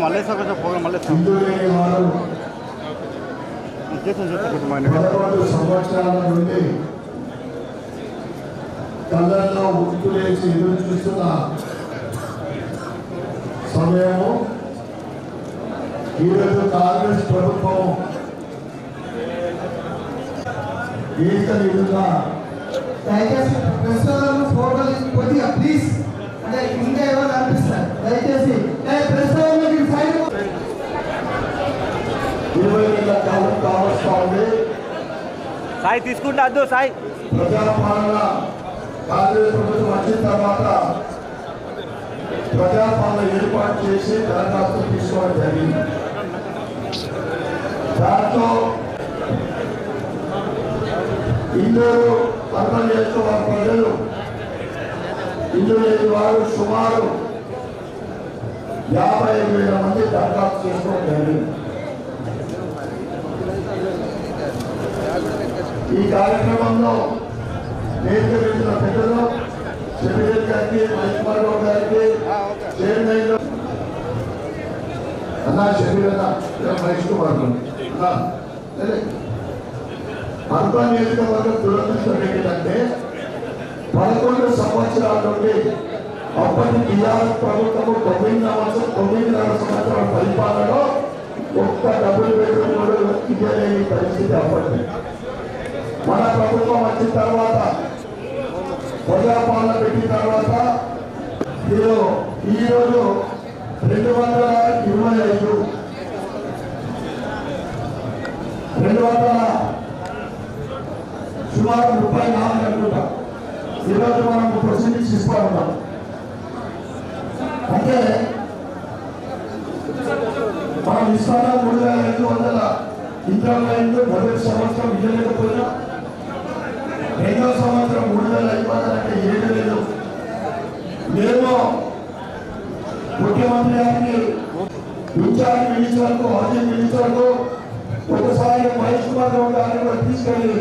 మళ్ళీ పోగా మళ్ళీ సంవత్సరాల నుండి కళ్ళల్లో ఉట్టులేసి ఎదురు చూస్తున్న సమయము ఈరోజు కాంగ్రెస్ ప్రభుత్వం దేశ విధంగా దయచేసి ప్రశ్నలను ఫోటోలు కొద్దిగా ప్లీజ్ అంటే ఇంకా ఏమో అనిపిస్తారు దయచేసి ప్రశ్నలు సైడ్ 20 ఏళ్ల కాలం కావస్తా ఉంది. సాయి తీసుకుంటా అద్దు సాయి ప్రజాపాలన కాంగ్రెస్ ప్రభుత్వం వచ్చిన తర్వాత ప్రజాపాలన ఏర్పాటు చేసి దరఖాస్తు తీసుకోవడం జరిగింది. దాంట్లో ఇందరూ అర్థం చేసుకోవాలి. ప్రజలు ఇందు లేని వారు సుమారు 55,000 మంది దరఖాస్తు చేసుకోవడం జరిగింది. ఈ కార్యక్రమంలో నేర్చుకున్న పెద్దలు సెక్రటరీ గారికి మహేశ్వర రావు గారికి చైర్మన్ అన్నా షబీరన్న మహేష్ కుమార్ అర్బన్ నియోజకవర్గం దురదృష్టం ఏంటంటే 11 సంవత్సరాల నుండి అప్పటి టీఆర్ఎస్ ప్రభుత్వము 9 సంవత్సరాల పరిపాలనలో ఒక్క డబ్బులు పెట్టుకున్నాడు ఇదే పరిస్థితి. అప్పటి మన ప్రభుత్వం వచ్చిన తర్వాత ప్రజాపాలన పెట్టిన తర్వాత ఈరోజు 225 సుమారు 34 అనుకుంటా ఈరోజు మనం ప్రొసీడింగ్స్ ఇస్తా ఉన్నాం. అంటే మనం ఇస్తానా 3,500 ఇంటర్లైన్లు మొదటి సంవత్సరం ఇవ్వలేకపోయినా రెండో సంవత్సరం 3,500 అంటే 7,000. మేము ముఖ్యమంత్రి గారికి ఇన్ఛార్జ్ మినిస్టర్కు హౌసింగ్ మినిస్టర్కు ఒకసారి మహేష్ కుమార్ రావు గారిని కూడా తీసుకెళ్ళి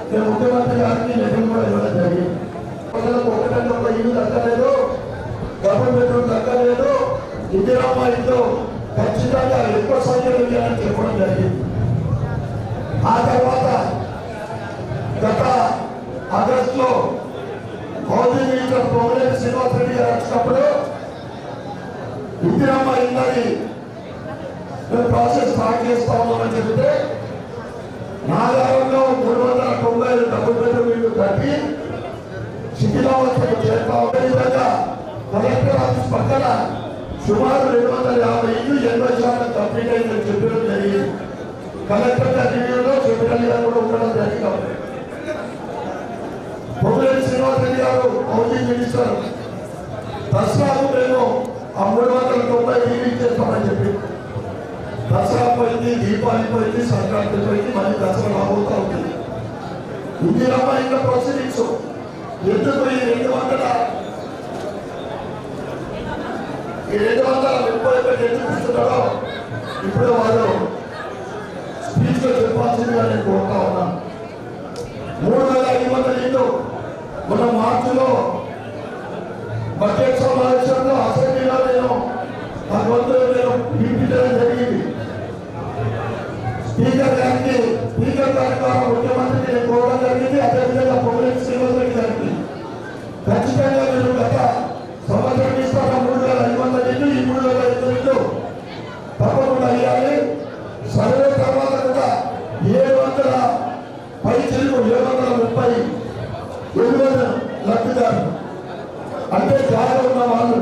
మేము ముఖ్యమంత్రి గారికి లెటర్ కూడా ఇవ్వడం జరిగింది. ప్రజలకు ఒకటంటే ఒక ఇల్లు దక్కలేదు, గవర్నమెంట్ దక్కలేదు, ఇందిరామ్మ ఇల్లు ఖచ్చితంగా ఎక్కువ సంఖ్యలో ఇవ్వాలని చెప్పడం జరిగింది. ఆ తర్వాత గత ఆగస్టులో housing minister programme Srinivas Reddy గారు వచ్చినప్పుడు ఇందిరామ్మ ఇల్లని మేము ప్రాసెస్ స్టార్ట్ చేస్తా ఉన్నామని చెబితే నాగారంలో 390 డబుల్ బెడ్రూమ్ ఇల్లు కట్టి శిథిలావస్థకు చేస్తా ఉండే విధంగా కలెక్టర్ ఆఫీస్ పక్కన సుమారు 250 ఇల్లు 80% కంప్లీట్ అయిందని చెప్పడం జరిగింది. కలెక్టర్ రివ్యూలో సెక్రటరీ గారు కూడా ఉండడం జరిగింది. పొంగులేటి శ్రీనివాస్ రెడ్డి గారు హౌసింగ్ మినిస్టర్ దసరాకు మేము ఆ 390 ఇల్లు ఇచ్చేస్తామని చెప్పి దసరా పోయింది, దీపావళి పోయింది, సంక్రాంతి పోయింది, మళ్ళీ దసరా రాబోతా ఉంది. ఇందిరామ్మ ఇంకా ప్రొసీడింగ్స్ ఎందుకు ఈ 231 ఎందుకు ఇస్తున్నాడో ఇప్పుడు వాళ్ళు స్పీచ్ లో చెప్పాల్సిందిగా నేను కోరుతా ఉన్నాను. 3,500 ఇల్లు మన మార్చిలో బడ్జెట్ సమావేశంలో అసెంబ్లీలో నేను వినిపించడం జరిగింది. స్పీకర్ గారికి ద్వారా ముఖ్యమంత్రికి నేను కోరడం జరిగింది. అదేవిధంగా పొంగులేటి శ్రీనివాస్ రెడ్డి గారికి ఖచ్చితంగా మీరు గత సంవత్సరం ఇస్తున్న 3,500 ఇల్లు ఈ 3,500 ఇల్లు తప్పకుండా అయ్యాలి. సర్వే తర్వాత కూడా 700 పైచీలకు 730 లబ్ధిదారులు అంటే జాగా ఉన్న వాళ్ళు.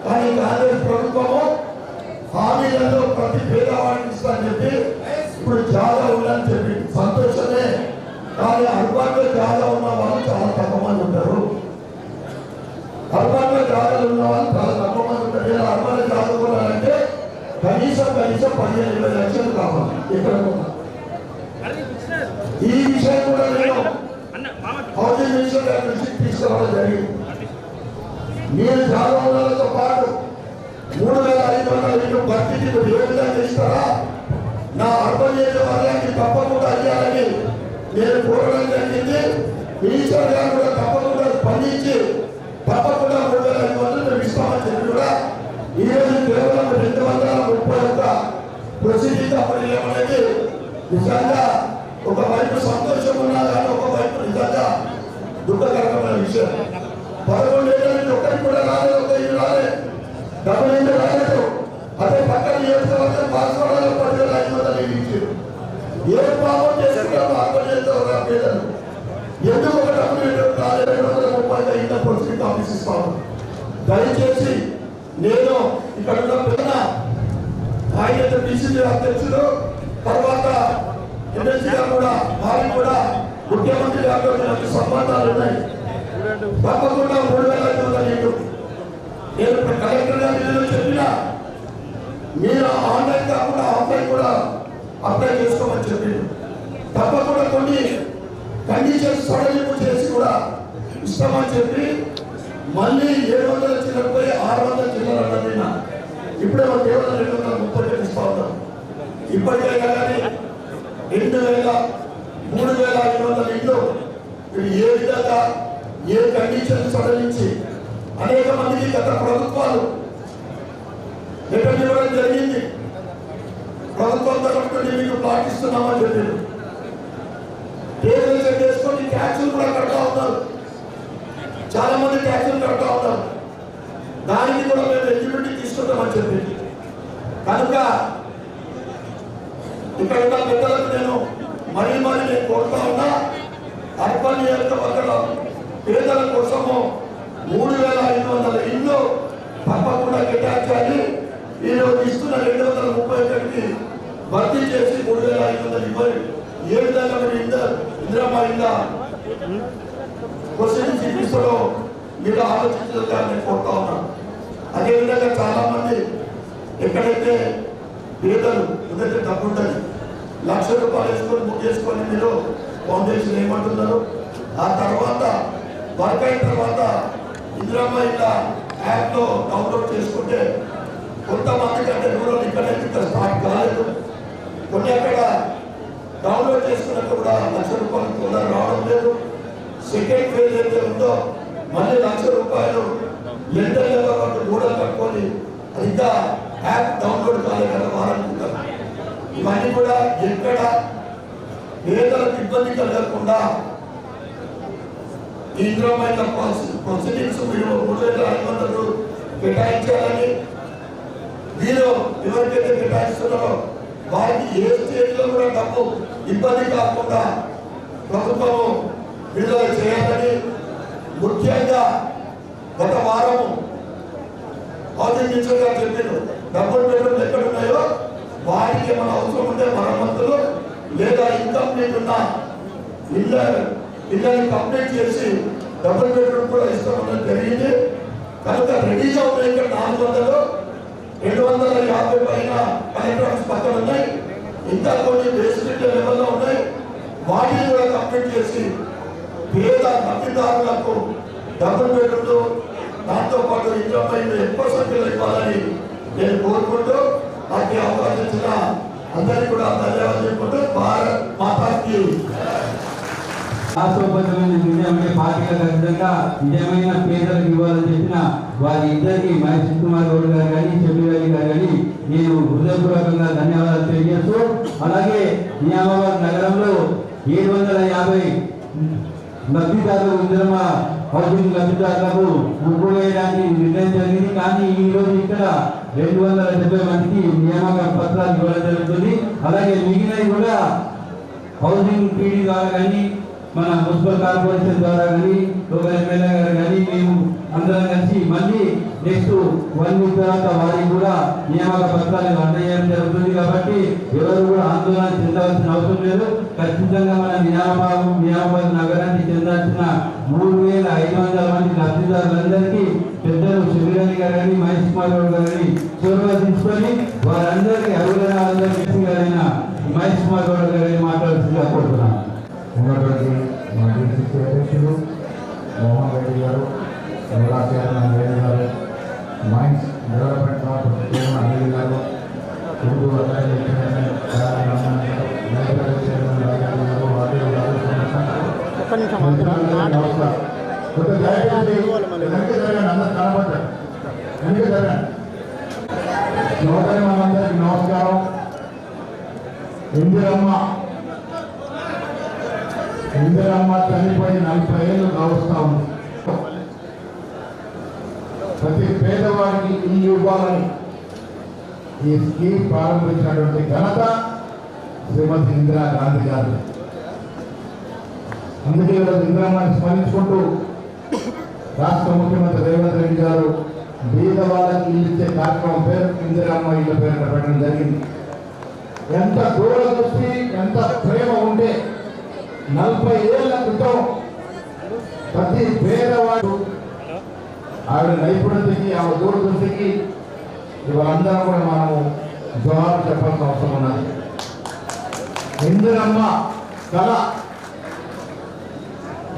కానీ కాంగ్రెస్ ప్రభుత్వము హామీలలో ప్రతి పేదవాడికి ఇస్తానని చెప్పి ఇప్పుడు జాగా ఉందని చెప్పి సంతోషమే. కానీ అర్బన్లో జాగా ఉన్న వాళ్ళు చాలా తక్కువ మంది ఉంటారు. అర్బన్లో జాగాలు ఉన్న వాళ్ళు చాలా తక్కువ మంది ఉంటారు. నేను అర్బన్ జాగా కొనాలంటే కనీసం 15-20 లక్షలు కావాలి. ఇక్కడ ఈ విషయం కూడా నేను హౌసింగ్ మినిస్టర్ గారి దృష్టికి తీసుకురావడం జరిగింది. మీరు జాగాలతో పాటు 3,500 ఇల్లు భర్తీకి ఏ విధంగా ఇస్తారా? నా అర్బన్ నియోజకవర్గానికి తప్పకుండా అయ్యాలని నేను కోరడం జరిగింది. మినిస్టర్ గారు కూడా తప్పకుండా స్పందించి తప్పకుండా 3,500 ఇస్తామని చెప్పి కూడా ఈరోజు కేవలం 200 నిజంగా ఒకవైపు సంతోషం ఉన్నా కానీ ఒకవైపు నిజంగా దుఃఖకరమైన విషయం. 11 ఏళ్ళ నుంచి ఒక్కరికి కూడా రాలేదు, ఒక ఇల్లు రాలేదు, డబ్బులు ఇల్లు రాలేదు. అదే పక్కన నియోజకవర్గం పాల్గొనలో 10,500 ఇచ్చారు. ఏ పాపం చేసుకుంటారో ఆత్మహత్య చేస్తారు పేదలు. ఎందుకు ఒక డబ్బులు రాలేదు? 230 ఇంత పొలిటికల్ ఆఫీస్ ఇస్తాను. దయచేసి నేను ఇక్కడ ఉన్న పెద్ద ఆయన బీసీసీ అధ్యక్షుడు, తర్వాత ఎమ్మెల్సీ గారు కూడా వారికి కూడా ముఖ్యమంత్రి గారితో నాకు సంబంధాలు ఉన్నాయి. తప్పకుండా 3,500 నేను ఇప్పుడు కలెక్టర్ గారు చెప్పిన మీరు ఆన్లైన్ కాకుండా ఆఫ్లైన్ కూడా అప్లై చేసుకోమని చెప్పింది. తప్పకుండా కొన్ని కండిషన్స్ సడలింపు చేసి కూడా ఇస్తామని చెప్పి మళ్ళీ 700 చిల్లరపోయి 600 చిల్లర అన్నదిన్నా ఇప్పుడే ఒక కేవలం 230 ఇస్తా ఉన్నాం. ఇప్పటికైనా కానీ 2,000 3,500 ఇళ్ళు ఇది ఏ విధంగా ఏ కండిషన్ సడలించి అనేక మందికి గత ప్రభుత్వాలు లెటర్ ఇవ్వడం జరిగింది. ప్రభుత్వం తరఫున మీకు పాటిస్తున్నామని చెప్పారు. టేబుల్ సెట్ చేసుకొని ట్యాక్సులు కూడా కడతా ఉన్నారు. చాలా మంది ట్యాక్సులు కడతా ఉన్నారు. దానికి కూడా మేము ఎలిజిబిలిటీ తీసుకుంటామని చెప్పింది. కనుక ఇక్కడ ఉన్న పెద్దలకు నేను మరీ నేను కోరుతా ఉన్నా, అర్బన్ నియోజకవర్గంలో పేదల కోసము 3,500 ఇళ్ళు తప్పకుండా కేటాయించాలి. ఈరోజు ఇస్తున్న 231కి భర్తీ చేసి 3,500 ఇవ్వాలి. ఏ విధంగా మీరు ఇందిరమ్మ ఇళ్ళ క్వశ్చన్ చూపిస్తాడో మీరు ఆలోచించాలని నేను కోరుతా ఉన్నాను. అదేవిధంగా చాలా మంది ఎక్కడైతే పేదలు ఏదైతే డబ్బు ఉంటుంది ₹1,00,000 వేసుకొని బుక్ చేసుకొని మీరు ఫౌండేషన్ ఏమంటున్నారు, ఆ తర్వాత వర్క్ అయిన తర్వాత ఇందిరమ్మ ఇళ్ళ యాప్లో డౌన్లోడ్ చేసుకుంటే కొంతమందికి అంటే రూరల్ ఇక్కడ స్టార్ట్ కాలేదు, కొన్ని అక్కడ డౌన్లోడ్ చేసుకున్నాక కూడా ₹1,00,000 కూడా రావడం లేదు. సెకండ్ ఫేజ్ అయితే ఉందో మళ్ళీ ₹1,00,000 లెండర్ లెవెల్ కూడా కట్టుకొని ఇంకా యాప్ డౌన్లోడ్ కాలేదు కదా వారనుకుంటారు. ఇవన్నీ కూడా ఎక్కడ పేదలకు ఇబ్బంది కలగకుండా ఈ ఇంద్రమైన ప్రొసీడింగ్స్ మీరు 3,500 కేటాయించాలని, మీరు ఎవరికైతే కేటాయిస్తున్నారో వారికి ఏ స్టేజ్లో కూడా డబ్బు ఇబ్బంది కాకుండా ప్రభుత్వము విడుదల చేయాలని, ముఖ్యంగా గత వారము హౌసింగ్ మినిస్టర్ గారు చెప్పారు డబ్బులు బెడ్రూమ్లు ఎక్కడ ఉన్నాయో వాటికి మన అవసరం ఉంటే మరమ్మతులు లేదా ఇన్కమ్ మీదున్న ఇళ్ళని కంప్లీట్ చేసి డబుల్ బెడ్రూమ్ కూడా ఇస్తామని జరిగింది. కనుక రెడీగా ఉన్నాయి. ఇక్కడ 400 250 పైన కలెక్టర్స్ పక్కన ఉన్నాయి. ఇంకా కొన్ని బేసిక్ లెవెల్లో ఉన్నాయి. వాటిని కూడా కంప్లీట్ చేసి పేద లబ్ధిదారులకు డబుల్ బెడ్రూమ్లు దాంతో పాటు ఇన్కమ్ ఎక్కువ సంఖ్యలో ఇవ్వాలని నేను కోరుకుంటూ నాకు అవకాశం ఇచ్చిన అందరికీ కూడా ధన్యవాదాలు చెప్పుకుంటూ భారత్ మాతాకి రాష్ట్రపతిమైన నిజమైన పార్టీల ఖచ్చితంగా నిజమైన పేదలకు ఇవ్వాలని చెప్పిన వారి ఇద్దరికి మహేష్ కుమార్ గౌడ్ గారు కానీ చెల్లిగారి గారు కానీ నేను హృదయపూర్వకంగా ధన్యవాదాలు తెలియజేస్తూ, అలాగే నియామాబాద్ నగరంలో 750 లబ్ధిదారులు ఇందిరమ్మ హౌసింగ్ లబ్ధిదారులకు ముగ్గు వేయడానికి నిర్ణయం జరిగింది. కానీ ఈ రోజు ఇక్కడ 270 మందికి నియామక పత్రాలు ఇవ్వడం జరుగుతుంది. అలాగే మిగిలినవి కూడా హౌసింగ్ పీడీ ద్వారా కానీ మన మున్సిపల్ కార్పొరేషన్ ద్వారా కానీ లోకల్ ఎమ్మెల్యే గారు కానీ మేము అందరం కలిసి మళ్ళీ నెక్స్ట్ 1 వీక్ తర్వాత వారికి కూడా నియామక పత్రాలు అందజేయడం జరుగుతుంది. కాబట్టి ఎవరు కూడా ఆందోళన చెందాల్సిన అవసరం లేదు. ఖచ్చితంగా మన నియామాబాద్ నగరానికి చెందాల్సిన 3,500 మంది లబ్ధిదారులందరికీ పెద్దలు శబిరాని గారు కానీ మహేష్ కుమార్ గౌడ్ గారిని చొరవ తీసుకొని వారందరికీ అర్హులైన మహేష్ కుమార్ గౌడ్ గారిని మాట్లాడుతుందిగా కోరుతున్నాను. ఉన్నటువంటి మా డిసిసి అధ్యక్షులు మోహన్ రెడ్డి గారు, జిల్లా చైర్మన్ వేణు గారు, mines development corporation chairman Anil గారు, ఉర్దూ అకాడమీ చైర్మన్ రామన్ గారు, లైబ్రరీ చైర్మన్ రాజారావు గారు, వార్డు గారు, నమస్కారం. ఇందిరమ్మ ప్రతి పేదవాడికి ఇల్లు ఇవ్వాలని ఈ స్కీమ్ ప్రారంభించినటువంటి ఘనత శ్రీమతి ఇందిరాగాంధీ గారు. అందుకే ఈరోజు ఇందిరమ్మని స్మరించుకుంటూ రాష్ట్ర ముఖ్యమంత్రి రేవంత్ రెడ్డి గారు బీద వాళ్ళకి ఇల్లు ఇచ్చే కార్యక్రమం పేరు ఇందిరమ్మ ఇళ్ళ పేరు పెట్టడం జరిగింది. ఎంత దూరదృష్టి, ఎంత ప్రేమ ఉంటే 40 ఏళ్ల క్రితం ప్రతి పేదవాడు ఆవిడ నైపుణ్యతకి, ఆవిడ దూరదృష్టికి ఇవాళందరం కూడా మనము జవాబు చెప్పాల్సిన అవసరం ఉన్నది. ఇందిరమ్మ కళ,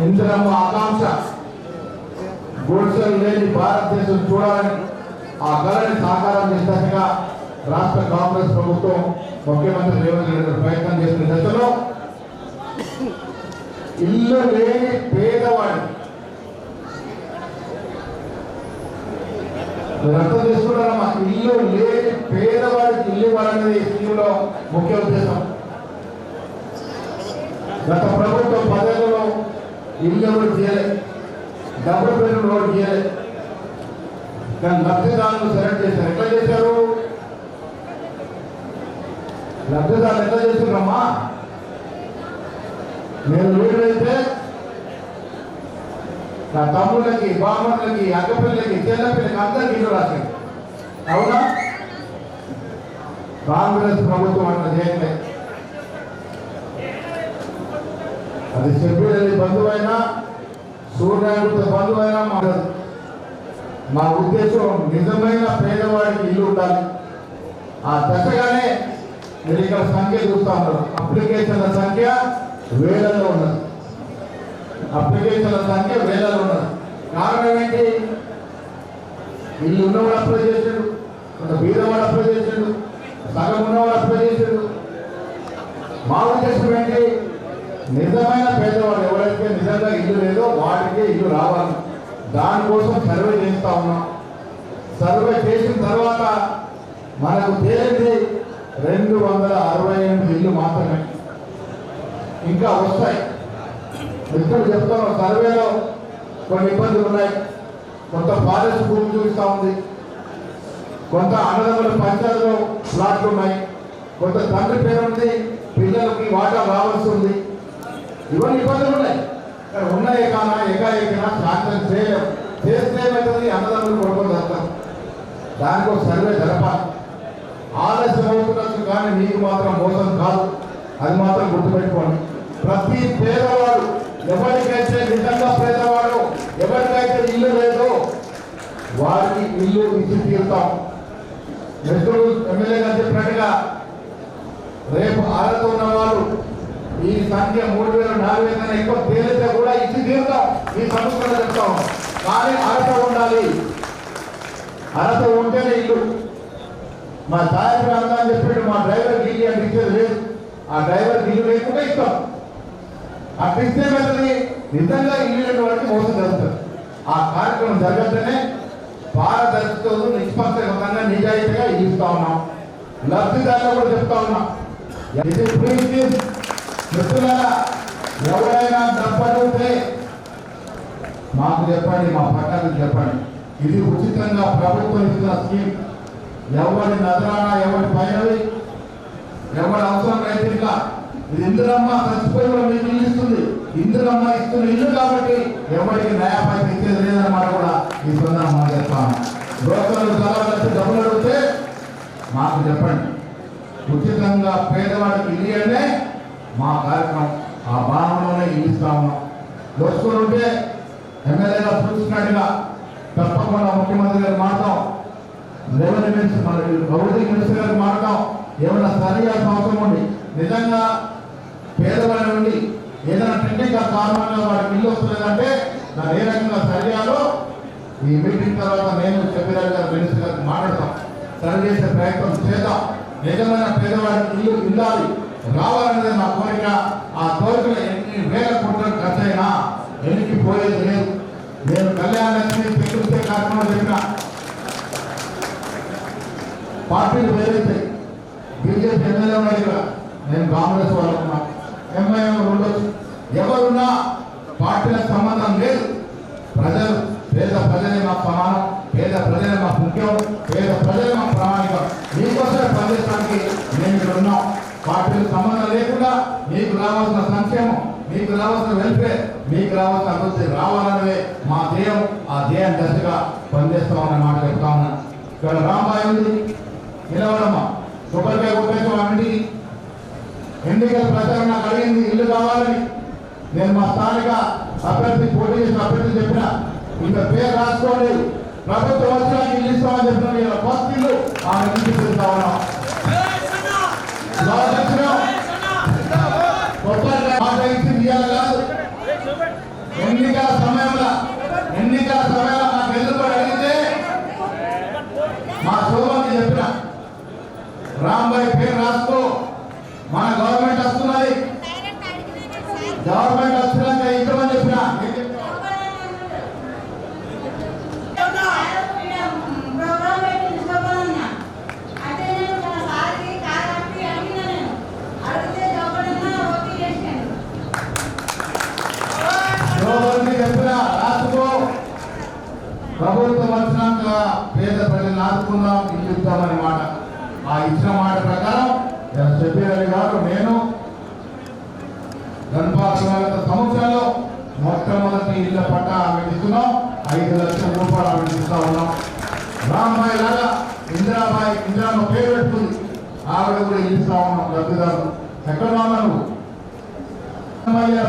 ఇందిరమ్మ ఆకాంక్ష గుడిసెలు లేని భారతదేశం చూడాలని ఆ కళని సాకారం చేసేట్టుగా రాష్ట్ర కాంగ్రెస్ ప్రభుత్వం ముఖ్యమంత్రి రేవంత్ రెడ్డి గారు ప్రయత్నం చేసిన దశలో ఇల్లు లేని పేదవాడి అర్థం చేసుకుంటారమ్మా. ఇల్లు లేని పేదవాడికి ఇల్లు ఇవ్వాలనేది స్కీమ్లో ముఖ్య ఉద్దేశం. గత ప్రభుత్వం 10 ఏళ్లలో ఇల్లు ఎవరు చేయలేదు, డబ్బులు పేరు ఎవరు చేయలేదు. కానీ లబ్ధిదారులు సెలెక్ట్ చేశారు. ఎట్లా చేశారు? లబ్ధిదారులు ఎట్లా చేస్తున్నారమ్మా? నేను వీడైతే నా తమ్ముళ్ళకి, బామ్మలకి, అక్కపిల్లలకి, చెల్లపిల్లకి అందరికి ఇల్లు రాశారు. అవునా? కాంగ్రెస్ ప్రభుత్వం అట్లా చేయట్లేదు. అది షెడ్యూల్ బంధువైనా, సూర్యనారాయణ బంధువైనా మారదు. మా ఉద్దేశం నిజమైన పేదవాడికి ఇల్లు ఉండాలి. ఆ దశగానే మీరు ఇక్కడ సంఖ్య చూస్తా ఉన్నారు. అప్లికేషన్ల సంఖ్య వేలలో ఉన్నది. అప్లికేషన్ల సంఖ్య వేలలో ఉన్నది. కారణం ఏంటి? ఇల్లు ఉన్నవాడు అప్లై చేశాడు, కొంత బీదవాడు అప్లై చేశాడు, సగం ఉన్నవాడు అప్లై చేశాడు. మా ఉద్దేశం ఏంటి? నిజమైన పేదవాడు ఎవరైతే నిజంగా ఇల్లు లేదో వాడికే ఇల్లు రావాలి. దానికోసం సర్వే చేస్తా ఉన్నాం. సర్వే చేసిన తర్వాత మనకు తేలింది 268 ఇల్లు మాత్రమే. ఇంకా వస్తాయి. మిత్రులు చెప్తాను, సర్వేలో కొన్ని ఇబ్బందులు ఉన్నాయి. కొంత ఫారెస్ట్ భూమి చూపిస్తూ ఉంది, కొంత అన్నదమ్ముల పంచాయతీలో ప్లాట్లు ఉన్నాయి, కొంత తండ్రి పేరు ఉంది, పిల్లలకి వాటా రావాల్సి ఉంది. ఇవన్నీ ఇబ్బందులు ఉన్నాయి. ఉన్నాయి కానా ఏకాఏకనా శాంతం చేయలేం. చేస్తే ఏమవుతుంది? అన్నదమ్ములు కొడుకుని చేస్తాం. దానికో సర్వే జరపాలి. ఆలస్యం అవుతున్నట్టు కానీ మీకు మాత్రం మోసం కాదు. అది మాత్రం గుర్తుపెట్టుకోండి. ప్రతి పేదవాడు, ఎవరికైతే నిజంగా పేదవాడు, ఎవరికైతే ఇల్లు లేదో వారికి ఇల్లు ఇచ్చి తీరుతాం. మిత్రులు ఎమ్మెల్యే గారు చెప్పినట్టుగా రేపు అర్హత ఉన్న వాళ్ళు ఈ సంఖ్య 3000, 4000 కన్నా ఎక్కువ తేలితే కూడా ఇచ్చి తీరుతాం. ఈ సంస్థలో చెప్తాం. కానీ అర్హత ఉండాలి. అర్హత ఉంటేనే ఇల్లు. మా సాయంత్రం అందా అని చెప్పాడు, మా డ్రైవర్ గిల్లి అంటే ఇచ్చేది లేదు. ఆ డ్రైవర్ గిల్లు లేకుండా ఇస్తాం. అట్లా ఇస్తే పెద్దది నిజంగా ఇల్లు లేని వారికి మోసం జరుగుతుంది. ఆ కార్యక్రమం జరగద్దనే పారదర్శకతో నిష్పక్షంగా నిజాయితీగా ఇస్తా ఉన్నాం. లబ్ధిదారులు కూడా చెప్తా ఉన్నాం. మిత్రులారా, ఎవరైనా డబ్బు అడిగితే మాకు చెప్పండి, మా పట్టాలకు చెప్పండి. ఇది ఉచితంగా ప్రభుత్వం ఇస్తున్న స్కీమ్. ఎవరి నజరానా, ఎవరి పైనవి, ఎవరి అవసరం అయితే ఇట్లా. ఇది ఇందిరమ్మ చచ్చిపోయి కూడా మీకు ఇల్లు ఇస్తుంది. ఇందిరమ్మ ఇస్తున్న ఇల్లు కాబట్టి ఎవరికి న్యాయ పైన ఇచ్చేది లేదన్నమాట కూడా ఈ సందర్భంగా చెప్తాను. బ్రోకర్లు చాలా కలిసి డబ్బులు అడిగితే మాకు చెప్పండి. ఉచితంగా పేదవాడికి ఇల్లు అంటే మా కార్యక్రమం. ఆ భావనలోనే ఇస్తా ఉన్నాం. దోచుకుని ఉంటే ఎమ్మెల్యేగా సూచించినట్టుగా తప్పకుండా ముఖ్యమంత్రి గారు మాట్లాడతాం, రెవెన్యూ మినిస్టర్ హౌసింగ్ మినిస్టర్ గారికి మాట్లాడతాం. ఏమైనా సరియాల్సిన అవసరం ఉంది. నిజంగా పేదవాడి నుండి ఏదైనా టెక్నికల్ కారణంగా వాడికి ఇల్లు వస్తుందంటే దాన్ని ఏ రకంగా సరియాలో ఈ మీటింగ్ తర్వాత నేను చెప్పిరాజు గారు మినిస్టర్ గారికి మాట్లాడతాం. సరి చేసే ప్రయత్నం చేద్దాం. నిజమైన పేదవాడికి ఇల్లు ఇల్లాలి రావాలనేది నా కోరిక. ఆ కోరికలు ఎన్ని వేల కోట్ల ఖర్చు అయినా ఎన్నికి పోయేది లేదు. నేను కళ్యాణ లక్ష్మి పెట్టుకుంటే కార్యక్రమం చెప్పిన పార్టీలు వేరైతే బీజేపీ ఎమ్మెల్యే ఉన్నాయి ఇక్కడ, నేను కాంగ్రెస్ వాళ్ళకున్నా, ఎంఐఎం ఉండొచ్చు, ఎవరున్నా పార్టీలకు సంబంధం లేదు. ప్రజలు పేద ప్రజలే నాకు సమానం. పేద మీకు రావాల్సిన వెల్ఫేర్, మీకు రావాల్సిన అభివృద్ధి రావాలనే మా ధ్యేయం. ఆ ధ్యేయం దశగా పనిచేస్తామన్న మాట చెప్తా ఉన్నా. ఇక్కడ రాంబాయి ఉంది, నిలవడమ్మా కొబ్బరికాయ కొట్టేసి మా ఇంటికి ఎన్నికల ప్రచారం నాకు అడిగింది ఇల్లు కావాలని. నేను మా స్థానిక అభ్యర్థి పోటీ చేసిన అభ్యర్థి చెప్పిన ఇంకా పేరు రాసుకోండి, ప్రభుత్వం వచ్చినాక ఇల్లు ఇస్తామని చెప్పిన ఫస్ట్ ఇల్లు ఆ ఇంటికి చెప్తా ఉన్నాం. మాట ఇచ్చింది ఇవాళ కాదు, ఎన్నికల సమయంలో నాకు ఎదురుబడి అడిగితే మా శోభకి చెప్పిన రాంబాయి పేరు రాసుకో, మన గవర్నమెంట్ వస్తున్నది, గవర్నమెంట్ వచ్చినాక ఇవ్వమని చెప్పిన. చెప్పిన రాసుకో, ప్రభుత్వం వచ్చినాక పేద ప్రజలను ఆదుకుందాం, ఇల్లు ఇద్దామని మాట. ఆ ఇచ్చిన మాట ప్రకారం చెప్పారు గారు నేను గణపాల సంవత్సరాల్లో మొట్టమొదటి ఇళ్ల పట్ట ఆమెస్తున్నాం, 5 లక్షల రూపాయలు ఆమె ఉన్నాం. రాంబాయి లాగా ఇందిరామ్మ పేరు పెట్టుకుంది, ఆవిడ కూడా ఇస్తా ఉన్నాం లబ్ధిదారు. ఎక్కడ ఉన్నావు?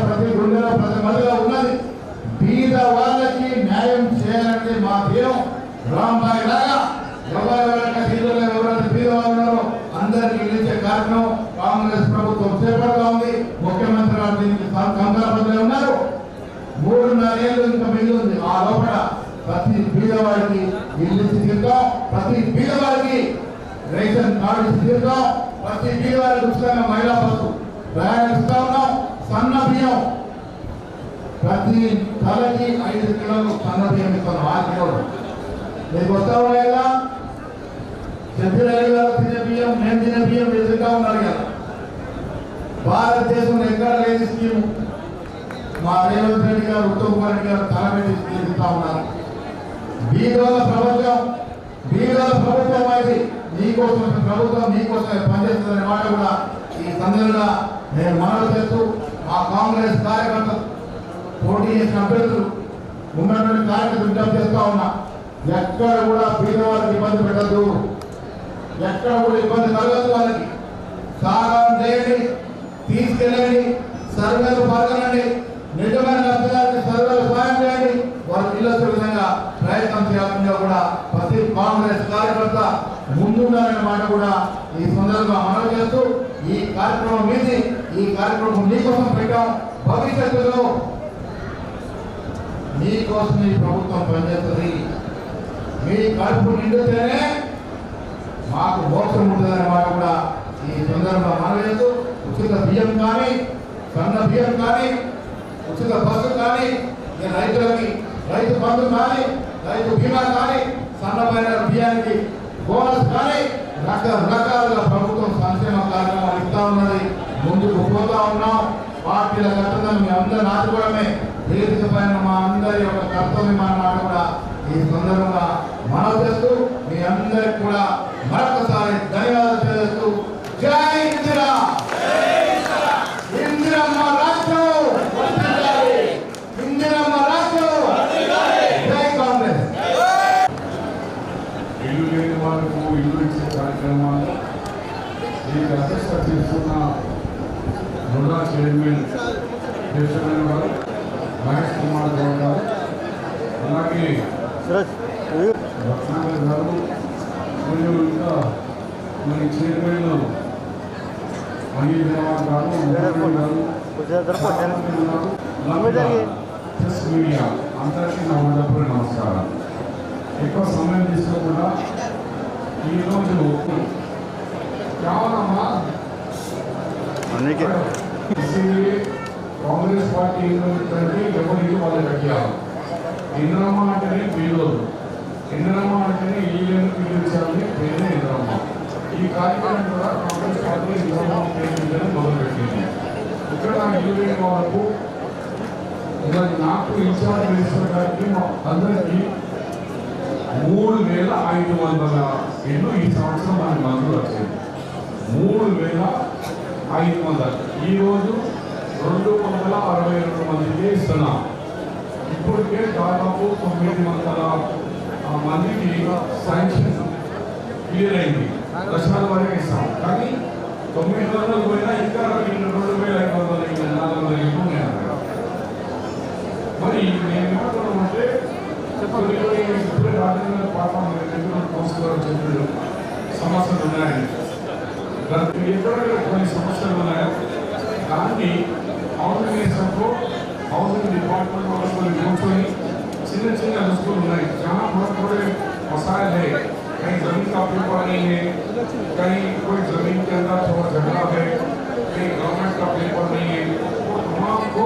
ప్రతి గుండెలో ప్రతి మధ్యలో ఉన్నది. బీద వాళ్ళకి న్యాయం చేయాలంటే మా ధ్యేయం. రాంబాయి లాగా ఎవరెవరైనా బీద వాళ్ళు ఉన్నారో అందరికి ఇచ్చే కార్యక్రమం కాంగ్రెస్ ప్రభుత్వం చేపడతా ఉంది. ముఖ్యమంత్రి గారు దీనికి కంకణబద్ధులై ఉన్నారు. 3.5 ఏళ్ళు ఇంకా మిగిలి ఉంది. ఆ లోపల ప్రతి బీదవాడికి ఇల్లు ఇచ్చి తీరుతాం, ప్రతి బీదవాడికి రేషన్ కార్డు ఇచ్చి తీరుతాం, ప్రతి బీదవాడికి ఉచితంగా మహిళా బస్సు ప్రయాణం ఇస్తా ఉన్నాం. సన్న బియ్యం ప్రతి తలకి 5 కిలోలు సన్న బియ్యం ఇస్తున్నాం. 6 కిలోలు మీకు వస్తా ఉన్నాయి కదా. చెప్పిన తినే బియ్యం, నేను తినే బియ్యం ఎదుగుతా ఉన్నారు కదా. భారతదేశంలో ఎక్కడ లేని స్కీము మా రేవంత్ రెడ్డి గారు, ఉత్తమ్ కుమార్ రెడ్డి గారు తలపెట్టి తీసుకుంటా ఉన్నారు. బీదల ప్రభుత్వం అది నీకోసం ప్రభుత్వం నీకోసం పనిచేస్తుందనే మాట కూడా ఈ సందర్భంగా నేను మనవి చేస్తూ ఆ కాంగ్రెస్ కార్యకర్తలు పోటీ చేసిన అభ్యర్థులు ఉన్నటువంటి కార్యకర్తలు విజ్ఞప్తి చేస్తా ఉన్నా. ఎక్కడ కూడా బీదవాళ్ళకి ఇబ్బంది పెట్టద్దు, ఎక్కడ కూడా ఇబ్బంది కలగదు. వాళ్ళకి సాగం చేయండి, తీసుకెళ్ళండి, సర్వేలు పాల్గొనండి, నిజమైన లబ్ధిదారులకు సర్వేలు సాయం చేయండి, వారికి ఇల్లు వచ్చే విధంగా ప్రయత్నం చేయాలని కూడా ప్రతి కాంగ్రెస్ కార్యకర్త ముందుండాలనే మాట కూడా ఈ సందర్భంగా మనవి చేస్తూ ఈ కార్యక్రమం మీది, ఈ కార్యక్రమం మీకోసం పెట్టాం. భవిష్యత్తులో మీకోసం ఈ ప్రభుత్వం పనిచేస్తుంది. మీ కడుపు నిండితేనే మాకు మోక్షం ఉంటుందనే మాట కూడా ఈ సందర్భంగా మనవి చేస్తూ ఉచిత బియ్యం కానీ, సన్న బియ్యం కానీ, ఉచిత బస్సు కానీ, రైతులకి రైతు బంధు కానీ, రైతు బీమా కానీ, సన్నమైన బియ్యానికి బోనస్ కానీ రకరకాలుగా ప్రభుత్వం సంక్షేమ కార్యక్రమాలు ఇస్తా ఉన్నది. ముందుకు పోతా ఉన్నాం. పార్టీల కట్టడం మీ అందరి నాటుకోవడమే వేదిక పైన మా అందరి యొక్క కర్తవ్యం అన్నమాట కూడా ఈ సందర్భంగా మనవి చేస్తూ మీ అందరికి కూడా మరొకసారి ధన్యవాదాలు తెలియజేస్తూ జై ఇందిరా, ఇందిరమ్మ రాష్ట్రం, ఇందిరమ్మ రాష్ట్రం, జై కాంగ్రెస్. ఇల్లు లేని వాళ్ళకు ఇల్లు ఇచ్చే కార్యక్రమాలు ఈ అధ్యక్షత తీసుకున్న రుణా చైర్మన్ చేస్తున్న వారు మహేష్ కుమార్ గౌడ్ గారు, అలాగే రత్నాకర్ గారు, మరియు ఇంకా మరి చైర్మన్ అనిల్ కుమార్ గారు, ప్రెస్ మీడియా అందరికీ నా హృదయపూర్వక నమస్కారం. ఎక్కువ సమయం తీసుకోకుండా ఈరోజు కేవలమా కాంగ్రెస్ పార్టీ ఏంటంటే ఎవరికి వాళ్ళు కట్టారు. ఇంద్రమ్మ అంటేనే పేదోళ్ళు, ఇంద్రమ్మ అంటేనే ఇల్లు పిలిచాలని పేరు ఇంద్రమ్మ. ఈ కార్యక్రమం కూడా కాంగ్రెస్ పార్టీ ఇంద్రమ్మ పేరు మొదలుపెట్టింది. ఇక్కడ ఇల్లు లేని వాళ్ళకు నాకు ఇన్ఛార్జ్ మినిస్టర్ గారికి అందరికీ 3,500 ఇల్లు ఈ సంవత్సరం మనకి మంజూరు వచ్చింది. 3,500. ఈరోజు 262 మందికి ఇస్తున్నాం. ఇప్పటికే దాదాపు 900 మందికి శాంక్షన్ క్లియర్ అయింది. దశల వరకు ఇస్తాం. కానీ 900 పోయినా ఇంకా 2500 400 ఉన్నాయి. మరి నేను ఏమంటున్నామంటే ఇప్పుడే రాజకీయ పాపం చెప్పారు సమస్యలు ఉన్నాయని. ఎక్కడ కొన్ని సమస్యలు ఉన్నాయో దాన్ని హౌసింగ్ మినిస్టర్కు హౌసింగ్ डिपार्टमेंट वालों కూర్చొని చిన్న చిన్న రుసులు ఉన్నాయి. जहाँ थोड़े मसाइल है, कहीं जमीन का पेपर नहीं है, कहीं कोई जमीन के अंदर थोड़ा झगड़ा है, कहीं गवर्नमेंट का पेपर नहीं है, वो तमाम को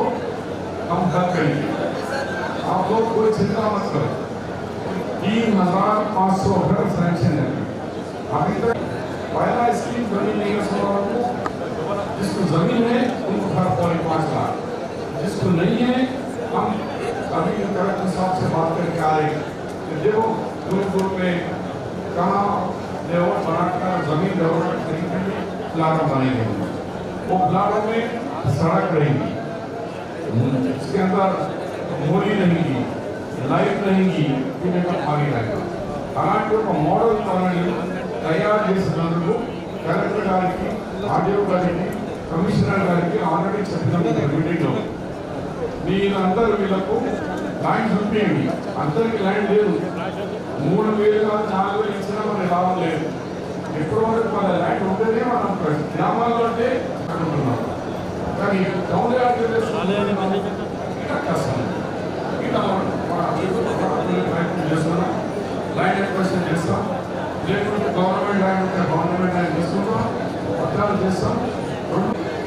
हम हल करेंगे. आप लोग कोई चिंता मत करो. 3500 घर सैंक्शन है. अभी तक पहला स्कीम जमीन नहीं है. जिसको जमीन है उनको घर 5 लाख, जिसको नहीं है हम अभी कलेक्टर साहब से बात करके आ रहे हैं कि देखो दूर में कहाँ लेआउट बनाकर जमीन डेवलप करेंगे, प्लाट बनेंगे. वो प्लाट में सड़क रहेंगी, इसके अंदर मोरी रहेगी, लाइट रहेगी, पीने का पानी रहेगा. అలాంటి ఒక మోడల్ ప్లాన్ తయారు చేసినందుకు కలెక్టర్ గారికి, ఆర్డీఓ గారికి, కమిషనర్ గారికి ఆల్రెడీ చెప్పిన మీటింగ్లో మీరందరూ వీళ్ళకు ల్యాండ్ చూపించండి. అందరికి ల్యాండ్ లేదు. 3000 4000 ఇచ్చినా మనకి లాభం లేదు. ఎప్పటి వరకు మన ల్యాండ్ ఉంటేనే మనం గ్రామాల్లో అంటే అనుకుంటున్నాం. కానీ టౌన్ కష్టం. ఇట్లా చేస్తున్నాం, ల్యాండ్ ఎక్విజిషన్ చేస్తాం. లేకుంటే గవర్నమెంట్ ల్యాండ్ ఉంటే గవర్నమెంట్ ల్యాండ్ తీసుకుంటాం, పత్రాలు చేస్తాం.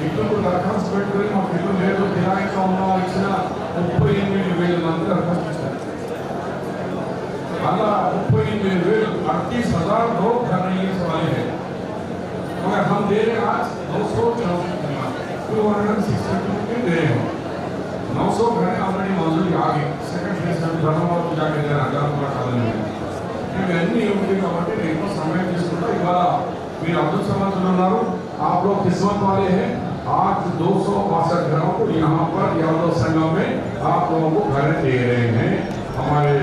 ఇల్లు దరఖాస్తు పెట్టుకుని మాకు ఇల్లు లేదు, కిరాయిగా ఉన్న వాళ్ళు ఇచ్చిన 38,000 మంది దరఖాస్తు ఇచ్చారు. अल्लाह 38,000 लोग घर नहीं वाले हैं, मगर हम दे रहे आज 262 दे रहे हैं. 900 घर ऑलरेडी मंजूरी आ गई. सेकंड फेज में धर्मवाद जाके दे रहा है. ఇవన్నీ ఉంది కాబట్టి నేను సమయం తీసుకుంటా. ఇవాళ మీరు అదృష్టవంతులు ఉన్నారు. आप लोग किस्मत वाले हैं. आज 262 घरों को यहाँ पर यादव संगम में आप लोगों को घर दे रहे हैं. हमारे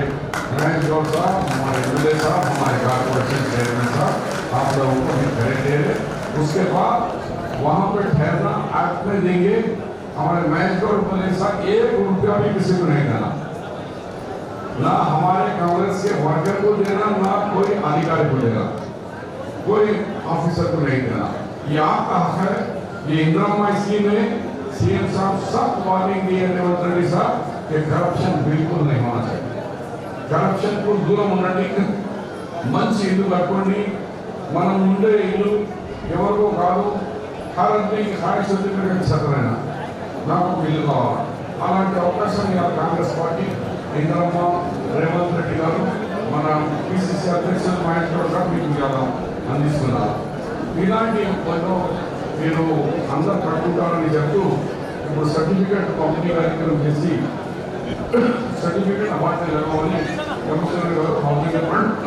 महेश गौड़ साहब, हमारे विजय साहब, हमारे कॉर्पोरेशन चेयरमैन साहब आप लोगों को घर दे रहे. उसके बाद वहाँ पर ठहरना एक्ट में देंगे. हमारे महेश गौड़ बोले साहब 1 रुपया भी किसी को नहीं देना, ना हमारे कांग्रेस के वर्कर को देना, ना कोई अधिकारी को देना, कोई ऑफिसर को नहीं देना. ये आपका हक है. ये इंदिरा स्कीम में सीएम साहब सब वार्निंग दिए रेवंत रेड्डी साहब कि करप्शन बिल्कुल नहीं होना चाहिए. करप्शन को दूर ఉండండి. మంచి ఇల్లు కట్టుకోండి. మనం ఉండే ఇల్లు ఎవరికో కాదు. హారత్నికి ఖాళీ సర్టిఫికేట్ చదవైనా నాకు ఇల్లు కావాలి. అలాంటి అవకాశం ఇలా కాంగ్రెస్ పార్టీ ఇంద్రమ్మ రేవంత్ రెడ్డి గారు మన పిసిసి అధ్యక్షులు మహేష్ గౌడ్ గారు మీకు అందిస్తున్నారు. ఇలాంటి మీరు అందరు కట్టుకుంటారని చెప్తూ ఇప్పుడు సర్టిఫికేట్ పంపిణీ కార్యక్రమం చేసి సర్టిఫికేట్ అవార్డు ఇవ్వమని కమిషనర్ గారు హౌసింగ్ డిపార్ట్మెంట్